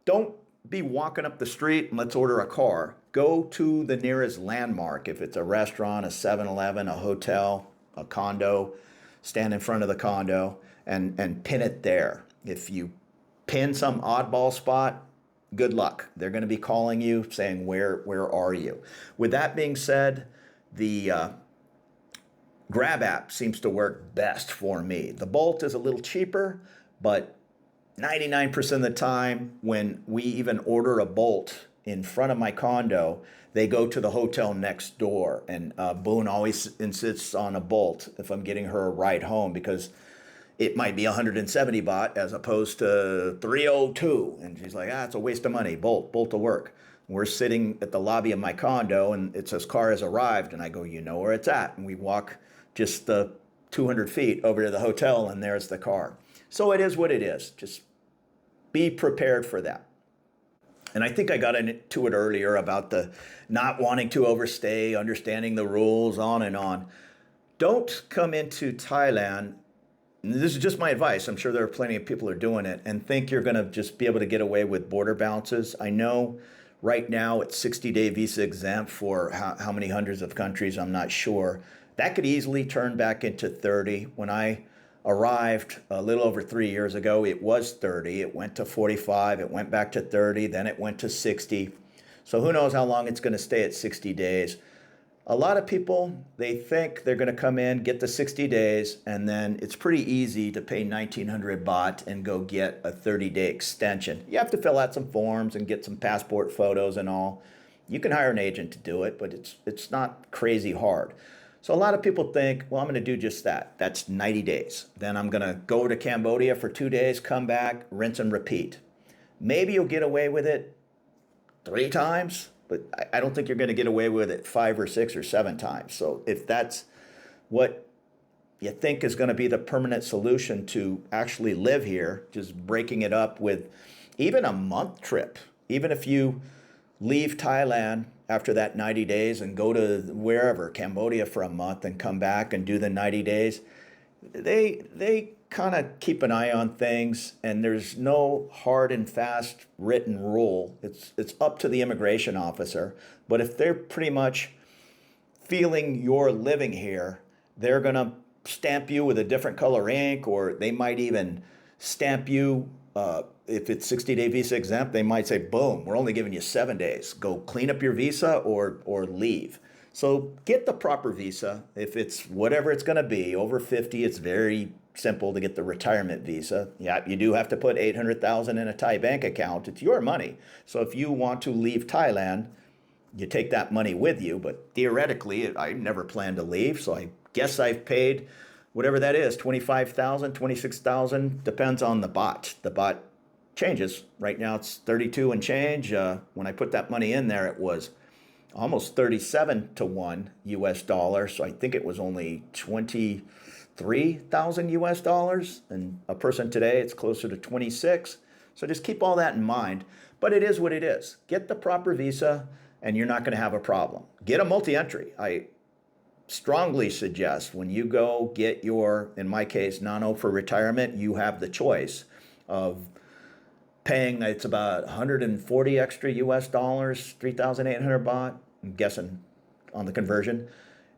don't be walking up the street and let's order a car. Go to the nearest landmark. If it's a restaurant, a 7-Eleven, a hotel, a condo, stand in front of the condo and pin it there. If you pin some oddball spot, good luck. They're going to be calling you saying, where are you? With that being said, the Grab app seems to work best for me. The Bolt is a little cheaper, but 99% of the time when we even order a Bolt in front of my condo, they go to the hotel next door. And Boone always insists on a Bolt if I'm getting her a ride home, because it might be 170 baht as opposed to 302. And she's like, it's a waste of money. Bolt will work. We're sitting at the lobby of my condo, and it says car has arrived. And I go, you know where it's at. And we walk just 200 feet over to the hotel, and there's the car. So it is what it is. Just be prepared for that. And I think I got into it earlier about the not wanting to overstay, understanding the rules, on and on. Don't come into Thailand, and this is just my advice, I'm sure there are plenty of people who are doing it, and think you're going to just be able to get away with border bounces. I know right now it's 60-day visa exempt for how many hundreds of countries, I'm not sure. That could easily turn back into 30. When I arrived a little over 3 years ago, it was 30. It went to 45. It went back to 30. Then it went to 60. So who knows how long it's going to stay at 60 days. A lot of people, they think they're going to come in, get the 60 days, and then it's pretty easy to pay 1,900 baht and go get a 30-day extension. You have to fill out some forms and get some passport photos and all. You can hire an agent to do it, but it's not crazy hard. So a lot of people think, well, I'm going to do just that. That's 90 days. Then I'm going to go to Cambodia for 2 days, come back, rinse and repeat. Maybe you'll get away with it 3 times, but I don't think you're going to get away with it 5 or 6 or 7 times. So if that's what you think is going to be the permanent solution to actually live here, just breaking it up with even a month trip, even if you leave Thailand after that 90 days and go to wherever, Cambodia for a month, and come back and do the 90 days, they kind of keep an eye on things, and there's no hard and fast written rule. It's up to the immigration officer. But if they're pretty much feeling you're living here, they're going to stamp you with a different color ink, or they might even stamp you. If it's 60-day visa exempt, they might say, boom, we're only giving you 7 days. Go clean up your visa or leave. So get the proper visa. If it's whatever it's going to be, over 50, it's very simple to get the retirement visa. Yeah, you do have to put 800,000 in a Thai bank account. It's your money. So if you want to leave Thailand, you take that money with you. But theoretically, I never plan to leave. So I guess I've paid whatever that is, 25,000, 26,000, depends on the baht. The baht changes. Right now it's 32 and change. When I put that money in there, it was almost 37 to 1 US dollar. So I think it was only 23,000 US dollars. And a person today, it's closer to 26. So just keep all that in mind. But it is what it is. Get the proper visa and you're not going to have a problem. Get a multi-entry. I strongly suggest when you go get your, in my case, non-O for retirement, you have the choice of paying, it's about 140 extra US dollars, 3,800 baht, I'm guessing on the conversion,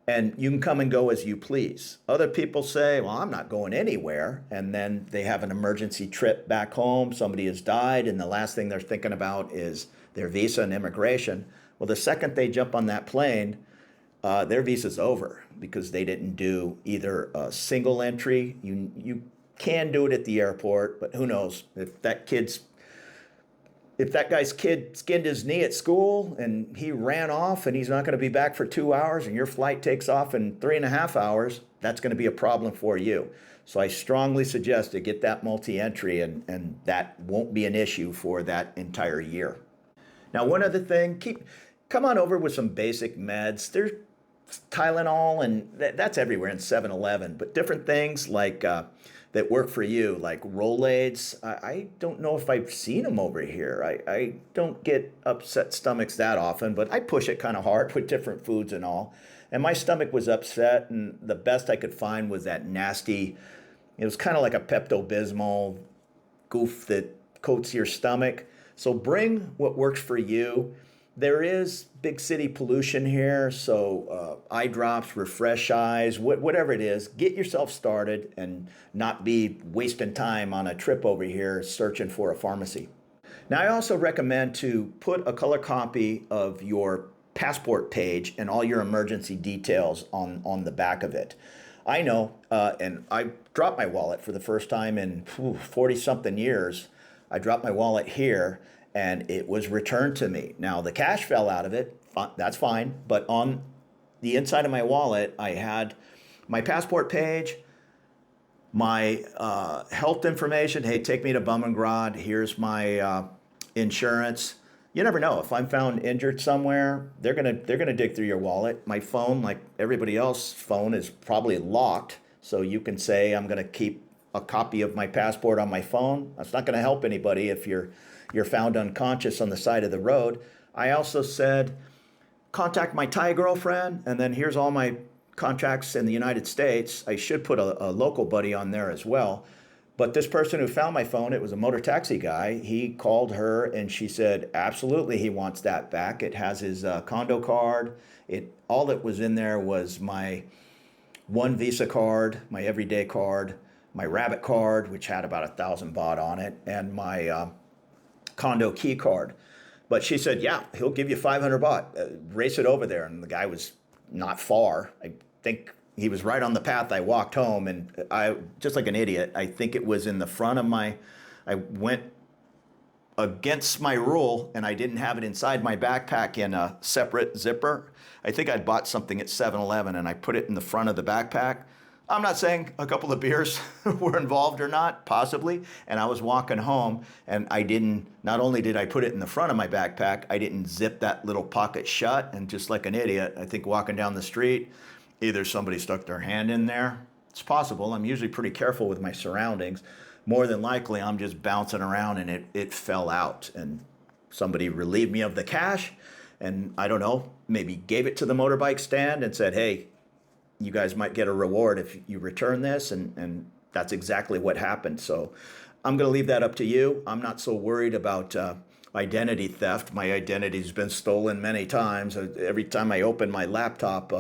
and you can come and go as you please. Other people say, well, I'm not going anywhere, and then they have an emergency trip back home, somebody has died, and the last thing they're thinking about is their visa and immigration. Well, the second they jump on that plane, their visa's over because they didn't do either a single entry. You can do it at the airport, but who knows if that guy's kid skinned his knee at school and he ran off and he's not going to be back for 2 hours and your flight takes off in 3.5 hours, that's going to be a problem for you. So I strongly suggest to get that multi-entry, and that won't be an issue for that entire year. Now, one other thing, come on over with some basic meds. There's Tylenol, and that's everywhere in 7-Eleven, but different things like that work for you, like Rolaids. I don't know if I've seen them over here. I don't get upset stomachs that often, but I push it kind of hard with different foods and all. And my stomach was upset, and the best I could find was that nasty, it was kind of like a Pepto-Bismol goof that coats your stomach. So bring what works for you. There is big city pollution here, so eye drops, refresh eyes, whatever it is, get yourself started and not be wasting time on a trip over here searching for a pharmacy. Now, I also recommend to put a color copy of your passport page and all your emergency details on the back of it. I know, and I dropped my wallet for the first time in 40-something years. I dropped my wallet here, and it was returned to me. Now, the cash fell out of it, that's fine, but on the inside of my wallet, I had my passport page, my health information. Hey, take me to Bummengrad. Here's my insurance. You never know. If I'm found injured somewhere, they're gonna dig through your wallet. My phone, like everybody else's phone, is probably locked, so you can say, I'm gonna keep a copy of my passport on my phone. That's not gonna help anybody if you're found unconscious on the side of the road. I also said, contact my Thai girlfriend, and then here's all my contacts in the United States. I should put a local buddy on there as well. But this person who found my phone, it was a motor taxi guy. He called her and she said, absolutely, he wants that back. It has his condo card. All that was in there was my one Visa card, my everyday card, my Rabbit card, which had about 1,000 baht on it, and my condo key card. But she said, yeah, he'll give you 500 baht. Race it over there. And the guy was not far. I think he was right on the path. I walked home, and I, just like an idiot, I think it was in the front of I went against my rule, and I didn't have it inside my backpack in a separate zipper. I think I'd bought something at 7-Eleven, and I put it in the front of the backpack. I'm not saying a couple of beers were involved or not, possibly. And I was walking home, and not only did I put it in the front of my backpack, I didn't zip that little pocket shut. And just like an idiot, I think walking down the street, either somebody stuck their hand in there. It's possible. I'm usually pretty careful with my surroundings. More than likely, I'm just bouncing around, and it fell out. And somebody relieved me of the cash, and I don't know, maybe gave it to the motorbike stand and said, hey, you guys might get a reward if you return this, and that's exactly what happened. So I'm going to leave that up to you. I'm not so worried about identity theft. My identity's been stolen many times. Every time I open my laptop,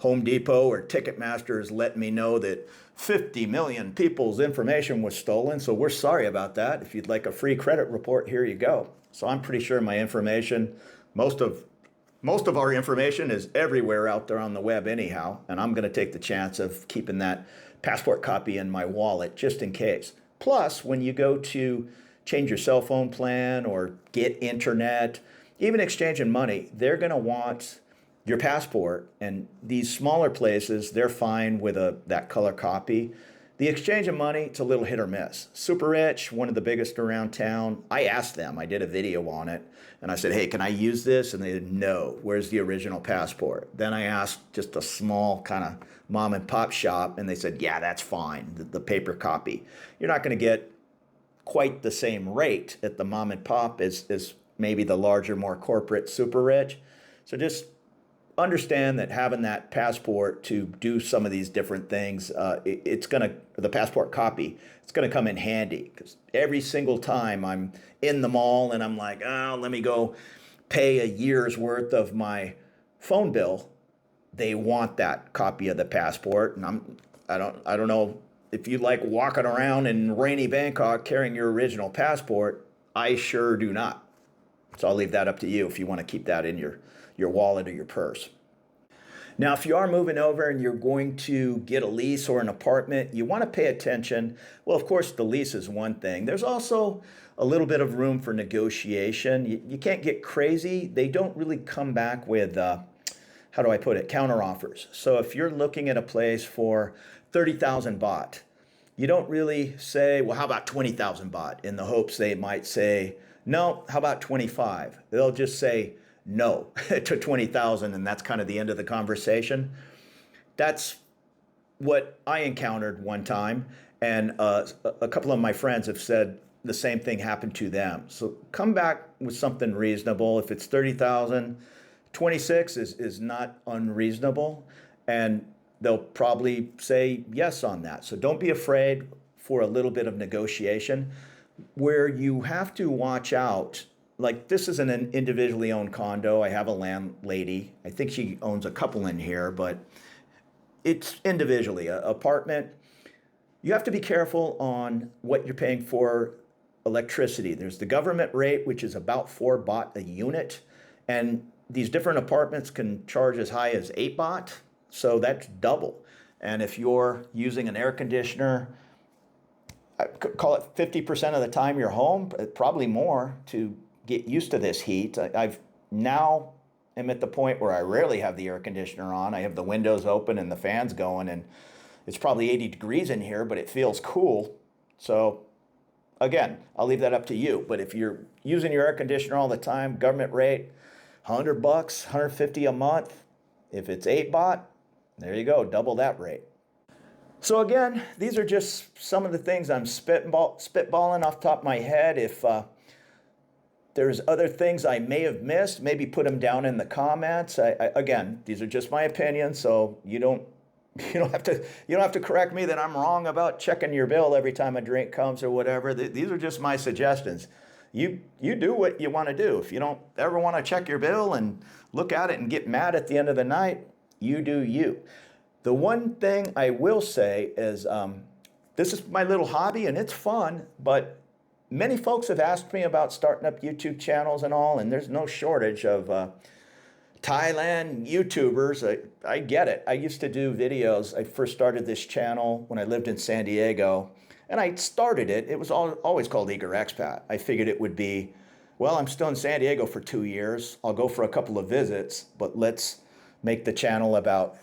Home Depot or Ticketmaster has let me know that 50 million people's information was stolen. So we're sorry about that. If you'd like a free credit report, here you go. So I'm pretty sure my information, most of our information is everywhere out there on the web anyhow, and I'm going to take the chance of keeping that passport copy in my wallet just in case. Plus, when you go to change your cell phone plan or get internet, even exchanging money, they're going to want your passport, and these smaller places, they're fine with that color copy. The exchange of money, it's a little hit or miss. Super Rich, one of the biggest around town, I asked them, I did a video on it, and I said, hey, can I use this? And they said, no, where's the original passport? Then I asked just a small kind of mom and pop shop, and they said, yeah, that's fine, the paper copy. You're not going to get quite the same rate at the mom and pop as maybe the larger, more corporate Super Rich. So just understand that having that passport to do some of these different things, the passport copy, it's going to come in handy, because every single time I'm in the mall and I'm like, oh, let me go pay a year's worth of my phone bill, they want that copy of the passport. And I don't know if you like walking around in rainy Bangkok carrying your original passport. I sure do not. So I'll leave that up to you if you want to keep that in your wallet or your purse. Now, if you are moving over and you're going to get a lease or an apartment, you want to pay attention. Well, of course, the lease is one thing. There's also a little bit of room for negotiation. You can't get crazy. They don't really come back with, how do I put it, counter offers. So if you're looking at a place for 30,000 baht, you don't really say, well, how about 20,000 baht, in the hopes they might say, no, how about 25? They'll just say no to 20,000, and that's kind of the end of the conversation. That's what I encountered one time, and a couple of my friends have said the same thing happened to them. So come back with something reasonable. If it's 30,000, 26 is not unreasonable, and they'll probably say yes on that. So don't be afraid for a little bit of negotiation. Where you have to watch out, like this is an individually owned condo. I have a landlady. I think she owns a couple in here, but it's individually an apartment. You have to be careful on what you're paying for electricity. There's the government rate, which is about 4 baht a unit, and these different apartments can charge as high as 8 baht. So that's double. And if you're using an air conditioner, I could call it 50% of the time you're home, probably more, to get used to this heat. I've now am at the point where I rarely have the air conditioner on. I have the windows open and the fans going, and it's probably 80 degrees in here, but it feels cool. So again, I'll leave that up to you. But if you're using your air conditioner all the time, government rate, 100 bucks, 150 a month. If it's 8 baht, there you go, double that rate. So again, these are just some of the things I'm spitballing off the top of my head. If there's other things I may have missed, maybe put them down in the comments. Again, these are just my opinions, so you don't have to correct me that I'm wrong about checking your bill every time a drink comes or whatever. These are just my suggestions. You do what you want to do. If you don't ever want to check your bill and look at it and get mad at the end of the night, you do you. The one thing I will say is this is my little hobby and it's fun, but many folks have asked me about starting up YouTube channels and all, and there's no shortage of Thailand YouTubers. I get it. I used to do videos. I first started this channel when I lived in San Diego, and I started it. It was always called Eager Expat. I figured it would be, well, I'm still in San Diego for 2 years. I'll go for a couple of visits, but let's make the channel about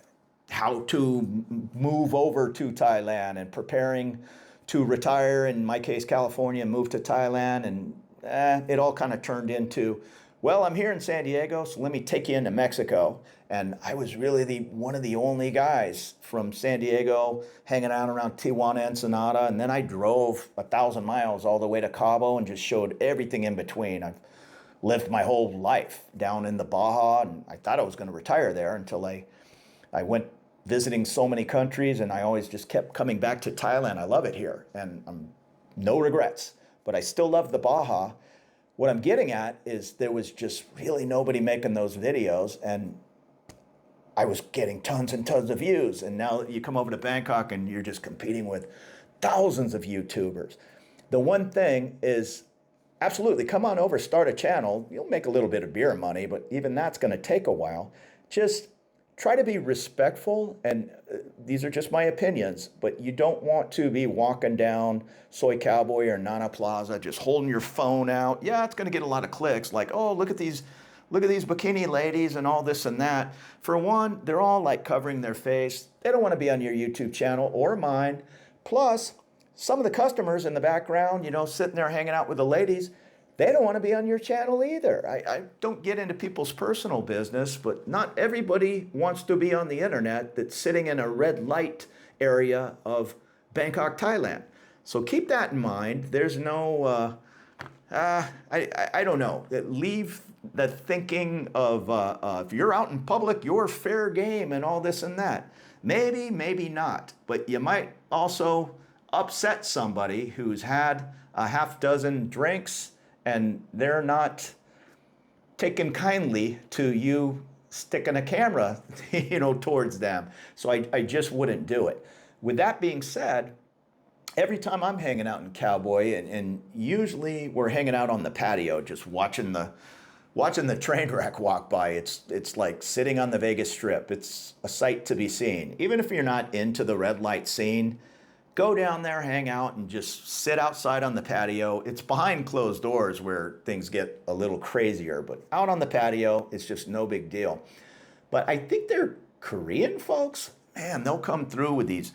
how to move over to Thailand and preparing to retire, in my case, California, and move to Thailand. And it all kind of turned into, well, I'm here in San Diego, so let me take you into Mexico. And I was really one of the only guys from San Diego hanging out around Tijuana, Ensenada. And then I drove 1,000 miles all the way to Cabo and just showed everything in between. I've lived my whole life down in the Baja, and I thought I was going to retire there until I went visiting so many countries, and I always just kept coming back to Thailand. I love it here, and no regrets, but I still love the Baja. What I'm getting at is there was just really nobody making those videos, and I was getting tons and tons of views. And now you come over to Bangkok and you're just competing with thousands of YouTubers. The one thing is, absolutely, come on over, start a channel. You'll make a little bit of beer money, but even that's going to take a while. Just try to be respectful, and these are just my opinions, but you don't want to be walking down Soy Cowboy or Nana Plaza just holding your phone out. Yeah, it's going to get a lot of clicks, like, oh, look at these bikini ladies and all this and that. For one, they're all like covering their face. They don't want to be on your YouTube channel or mine. Plus, some of the customers in the background, sitting there hanging out with the ladies, they don't want to be on your channel either. I don't get into people's personal business, but not everybody wants to be on the internet that's sitting in a red light area of Bangkok, Thailand. So keep that in mind. There's no, I don't know. Leave the thinking of if you're out in public, you're fair game and all this and that. Maybe, maybe not. But you might also upset somebody who's had a half dozen drinks and they're not taking kindly to you sticking a camera, towards them. So I just wouldn't do it. With that being said, every time I'm hanging out in Cowboy, and usually we're hanging out on the patio, just watching the watching the train wreck walk by, it's like sitting on the Vegas Strip. It's a sight to be seen. Even if you're not into the red light scene, go down there, hang out, and just sit outside on the patio. It's behind closed doors where things get a little crazier, but out on the patio, it's just no big deal. But I think they're Korean folks. Man, they'll come through with these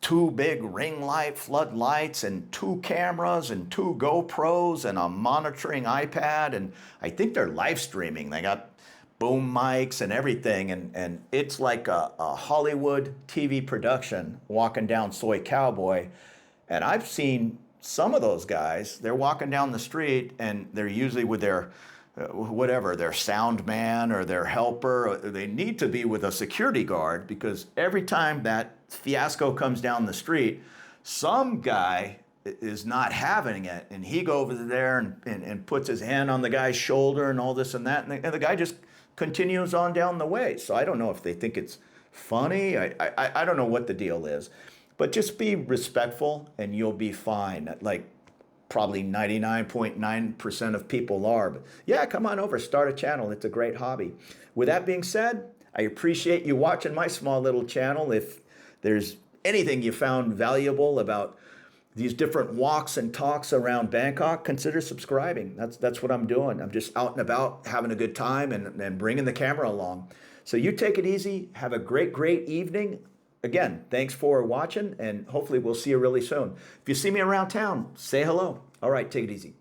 two big ring light floodlights and two cameras and two GoPros and a monitoring iPad. And I think they're live streaming. They got boom mics and everything. And it's like a Hollywood TV production walking down Soy Cowboy. And I've seen some of those guys, they're walking down the street and they're usually with their whatever, their sound man or their helper. They need to be with a security guard because every time that fiasco comes down the street, some guy is not having it, and he goes over there and puts his hand on the guy's shoulder and all this and that, and the guy just continues on down the way. So I don't know if they think it's funny. I don't know what the deal is, but just be respectful and you'll be fine. Like probably 99.9% of people are. But yeah, come on over, start a channel. It's a great hobby. With that being said, I appreciate you watching my small little channel. If there's anything you found valuable about these different walks and talks around Bangkok, consider subscribing. That's what I'm doing. I'm just out and about having a good time and bringing the camera along. So you take it easy. Have a great evening. Again, thanks for watching, and hopefully we'll see you really soon. If you see me around town, say hello. All right, take it easy.